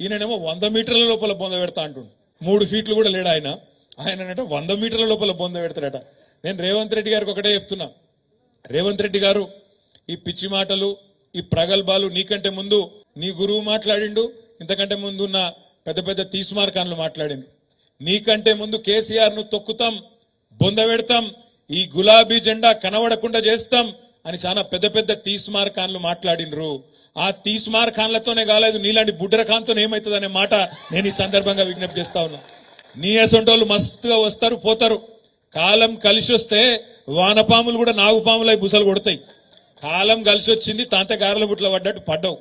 ఈయననేమో 100 మీటర్ల లోపల బొంద పెడతా అంటుండు. 3 ఫీట్లు కూడా లేడు ఆయన. ఆయననంట 100 మీటర్ల లోపల బొంద పెడతాడట. నేను రేవంత్ రెడ్డి గారికి ఒకటే చెప్తున్నా, రేవంత్ రెడ్డి గారు ఈ పిచ్చి మాటలు, ఈ ప్రగల్భాలు నీకంటే ముందు నీ గురువు మాట్లాడిండు, ఇంతకంటే ముందు ఉన్న పెద్ద పెద్ద తీస్మార్కాన్లు మాట్లాడిండు. నీకంటే ముందు కేసీఆర్ ను తొక్కుతాం, బొంద పెడతాం, ఈ గులాబీ జెండా కనబడకుండా చేస్తాం అని చాలా పెద్ద పెద్ద తీస్మార్కాన్లు మాట్లాడినరు. ఆ తీస్మార్కాన్లతోనే కాలేదు, నీలాంటి బుడ్డరకాంతో ఏమవుతుందనే మాట నేను ఈ సందర్భంగా విజ్ఞప్తి చేస్తా ఉన్నా. నీ అసొంటోళ్ళు మస్తుగా వస్తారు పోతారు. కాలం కలిసి వస్తే వానపాములు కూడా నాగుపాములై బుసలు కొడతాయి. కాలం కలిసి వచ్చింది, తాంతగారుల బుట్ల పడ్డట్టు పడ్డావు.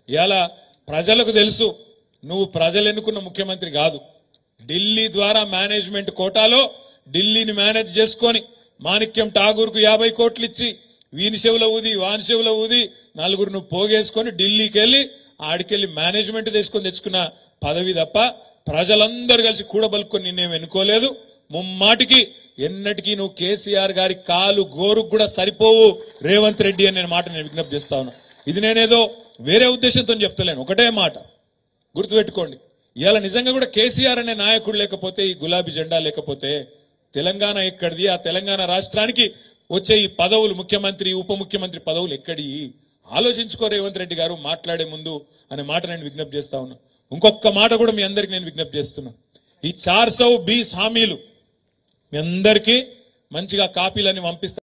ఇలా ప్రజలకు తెలుసు నువ్వు ప్రజలు ఎన్నుకున్న ముఖ్యమంత్రి కాదు. ఢిల్లీ ద్వారా మేనేజ్మెంట్ కోటాలో ఢిల్లీని మేనేజ్ చేసుకొని మాణిక్యం ఠాగూర్కు 50 కోట్లు ఇచ్చి వీని చెవుల ఊది వాని చెవుల ఊది నలుగురు నువ్వు పోగేసుకొని ఢిల్లీకి వెళ్ళి ఆడికెళ్ళి మేనేజ్మెంట్ తీసుకొని తెచ్చుకున్న పదవి తప్ప ప్రజలందరూ కలిసి కూడబలుకొని నిన్నేం ఎన్నుకోలేదు. ముమ్మాటికి ఎన్నటికీ నువ్వు కేసీఆర్ గారి కాలు గోరుకు కూడా సరిపోవు రేవంత్ రెడ్డి అనే మాట నేను విజ్ఞప్తి చేస్తా ఉన్నా. ఇది నేనేదో వేరే ఉద్దేశంతో చెప్తలేను, ఒకటే మాట గుర్తుపెట్టుకోండి. ఇవాళ నిజంగా కూడా కేసీఆర్ అనే నాయకుడు లేకపోతే, ఈ గులాబీ జెండా లేకపోతే తెలంగాణ ఎక్కడిది? ఆ తెలంగాణ రాష్ట్రానికి వచ్చే ఈ పదవులు, ముఖ్యమంత్రి ఉప ముఖ్యమంత్రి పదవులు ఎక్కడి? ఆలోచించుకో రేవంత్ రెడ్డి గారు మాట్లాడే ముందు అనే మాట నేను విజ్ఞప్తి చేస్తా ఉన్నా. ఇంకొక మాట కూడా మీ అందరికి నేను విజ్ఞప్తి చేస్తున్నా. ఈ 420 హామీలు మీ అందరికీ మంచిగా కాపీలని పంపిస్తా.